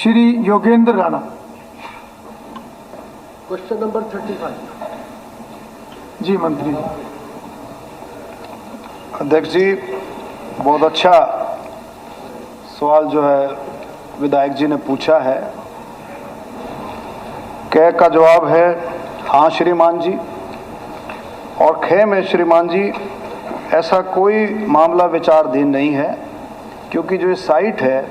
Shri Yogendra Rana. Question number 35। जी मंत्री जी। अध्यक्ष जी, बहुत अच्छा सवाल जो है विधायक जी ने पूछा है। कै का जवाब है हाँ श्रीमान जी, और खे में श्रीमान जी ऐसा कोई मामला विचाराधीन नहीं है, क्योंकि जो ये साइट है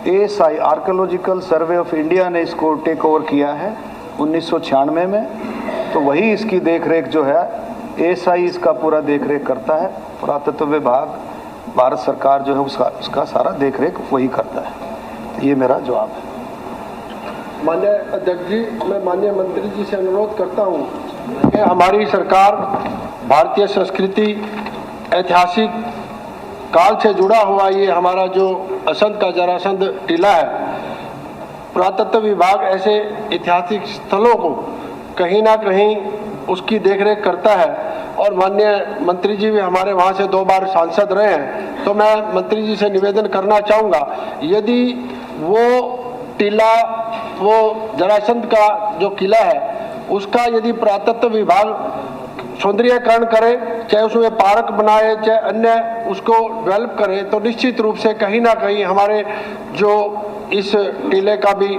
ASI archaeological survey of India ने इसको टेक ओवर किया है 1996 में, तो वही इसकी देखरेख जो है ASI इसका पूरा देखरेख करता है। पुरातत्व विभाग भारत सरकार जो है उसका सारा देखरेख वही करता है। ये मेरा जवाब है। माननीय अध्यक्ष जी, मैं माननीय मंत्री जी से अनुरोध करता हूं कि हमारी सरकार भारतीय संस्कृति ऐतिहासिक काल से जुड़ा हुआ ये हमारा जो असंध का जरासंध टीला है, पुरातत्व विभाग ऐसे ऐतिहासिक स्थलों को कहीं ना कहीं उसकी देखरेख करता है, और माननीय मंत्री जी भी हमारे वहाँ से 2 बार सांसद रहे हैं, तो मैं मंत्री जी से निवेदन करना चाहूँगा, यदि वो टीला, वो जरासंध का जो किला है, उसका यदि पुरातत्व विभाग सौंदर्यीकरण करे, चाहे उसमें पार्क बनाए, चाहे अन्य उसको डेवलप करे, तो निश्चित रूप से कहीं ना कहीं हमारे जो इस टीले का भी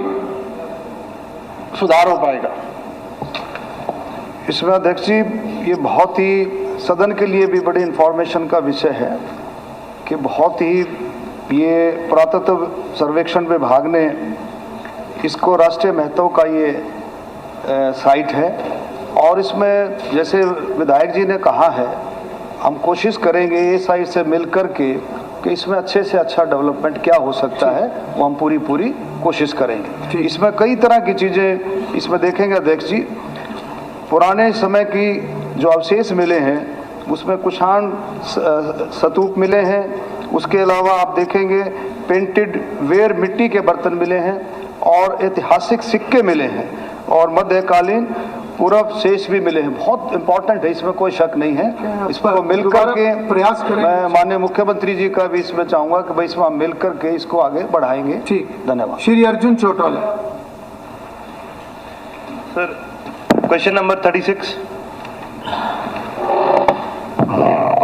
सुधार हो पाएगा। इसमें अध्यक्ष जी ये बहुत ही सदन के लिए भी बड़ी इंफॉर्मेशन का विषय है कि बहुत ही ये पुरातत्व सर्वेक्षण विभाग ने इसको राष्ट्रीय महत्व का ये साइट है, और इसमें जैसे विधायक जी ने कहा है, हम कोशिश करेंगे ये साइट से मिल कर के कि इसमें अच्छे से अच्छा डेवलपमेंट क्या हो सकता है, वो हम पूरी कोशिश करेंगे। इसमें कई तरह की चीज़ें इसमें देखेंगे अध्यक्ष जी। पुराने समय की जो अवशेष मिले हैं उसमें कुषाण स्तूप मिले हैं, उसके अलावा आप देखेंगे पेंटेड वेयर मिट्टी के बर्तन मिले हैं, और ऐतिहासिक सिक्के मिले हैं, और मध्यकालीन पूर्व शेष भी मिले हैं। बहुत इंपॉर्टेंट है, इसमें कोई शक नहीं है। इसको मिलकर के प्रयास करें। मैं माननीय मुख्यमंत्री जी का भी इसमें चाहूंगा कि भाई इसमें मिल करके इसको आगे बढ़ाएंगे। ठीक, धन्यवाद। Shri Arjun Chautala. Sir, question number 36।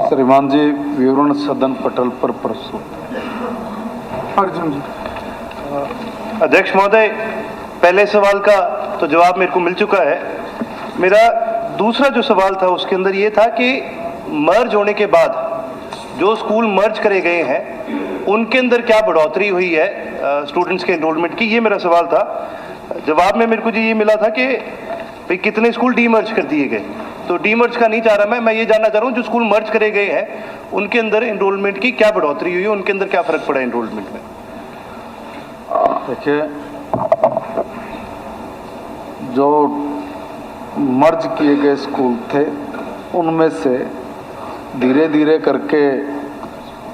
श्रीमान जी, विवरण सदन पटल पर प्रस्तुत। अर्जुन जी। अध्यक्ष महोदय, पहले सवाल का तो जवाब मेरे को मिल चुका है। मेरा दूसरा जो सवाल था उसके अंदर ये था कि मर्ज होने के बाद जो स्कूल मर्ज करे गए हैं उनके अंदर क्या बढ़ोतरी हुई है स्टूडेंट्स के एनरोलमेंट की, ये मेरा सवाल था। जवाब में मेरे को जी ये मिला था कि भाई कितने स्कूल डीमर्ज कर दिए गए, तो डीमर्ज का नहीं चाह रहा मैं ये जानना चाह रहा हूँ जो स्कूल मर्ज करे गए हैं उनके अंदर एनरोलमेंट की क्या बढ़ोतरी हुई है, उनके अंदर क्या फर्क पड़ा एनरोलमेंट में। देखिए, जो मर्ज किए गए स्कूल थे उनमें से धीरे धीरे करके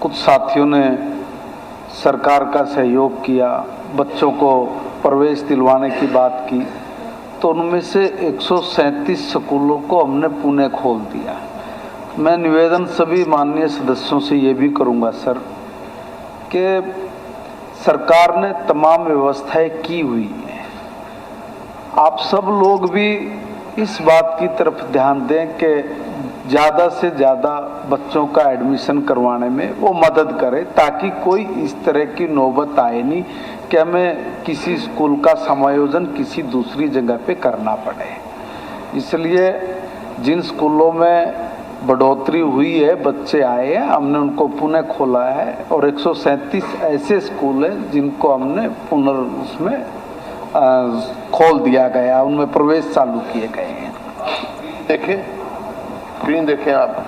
कुछ साथियों ने सरकार का सहयोग किया, बच्चों को प्रवेश दिलवाने की बात की, तो उनमें से 137 स्कूलों को हमने पुणे खोल दिया। मैं निवेदन सभी माननीय सदस्यों से ये भी करूँगा सर कि सरकार ने तमाम व्यवस्थाएं की हुई हैं, आप सब लोग भी इस बात की तरफ ध्यान दें कि ज़्यादा से ज़्यादा बच्चों का एडमिशन करवाने में वो मदद करे, ताकि कोई इस तरह की नौबत आए नहीं कि हमें किसी स्कूल का समायोजन किसी दूसरी जगह पे करना पड़े। इसलिए जिन स्कूलों में बढ़ोतरी हुई है, बच्चे आए हैं, हमने उनको पुनः खोला है, और 137 ऐसे स्कूल हैं जिनको हमने उसमें खोल दिया गया, उनमें प्रवेश चालू किए गए हैं। देखें, स्क्रीन देखें आप,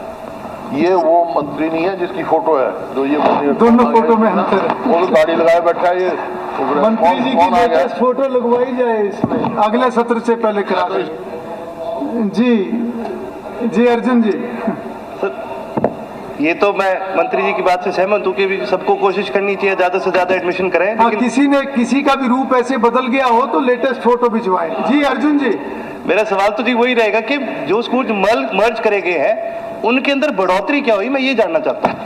ये वो मंत्री नहीं है जिसकी फोटो है, जो ये दोनों फोटो में अंतर है। वो भी गाड़ी लगाए बैठा है। ये मंत्री जी की लेटेस्ट फोटो लगवाई जाए इसमें, अगले सत्र से पहले करा दें। जी अर्जुन जी। ये तो मैं मंत्री जी की बात से सहमत हूँ कि सबको कोशिश करनी चाहिए ज्यादा से ज्यादा एडमिशन करें, लेकिन किसी का भी रूप ऐसे बदल गया हो तो लेटेस्ट फोटो भिजवाएं। जी अर्जुन जी। मेरा सवाल तो जी वही रहेगा कि जो स्कूल मर्ज करे गए हैं उनके अंदर बढ़ोतरी क्या हुई, मैं ये जानना चाहता हूँ।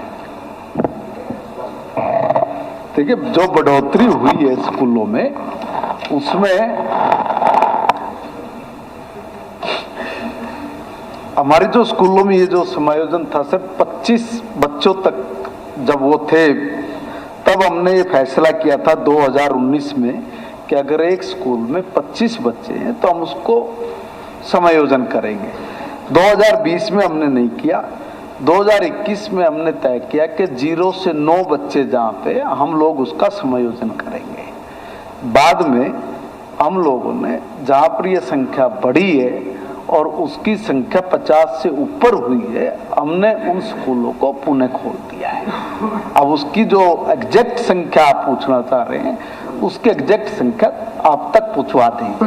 देखिए, जो बढ़ोतरी हुई है स्कूलों में उसमें हमारे जो स्कूलों में ये जो समायोजन था सर, 25 बच्चों तक जब वो थे, तब हमने ये फैसला किया था 2019 में कि अगर एक स्कूल में 25 बच्चे हैं तो हम उसको समायोजन करेंगे। 2020 में हमने नहीं किया। 2021 में हमने तय किया कि 0 से 9 बच्चे जहाँ पे हम लोग उसका समायोजन करेंगे। बाद में हम लोगों ने जहाँ पर ये संख्या बढ़ी है और उसकी संख्या 50 से ऊपर हुई है, हमने उन स्कूलों को पुनः खोल दिया है। अब उसकी जो एग्जैक्ट संख्या आप पूछना चाह रहे हैं, उसकी एग्जैक्ट संख्या आप तक पहुंचवा देंगे।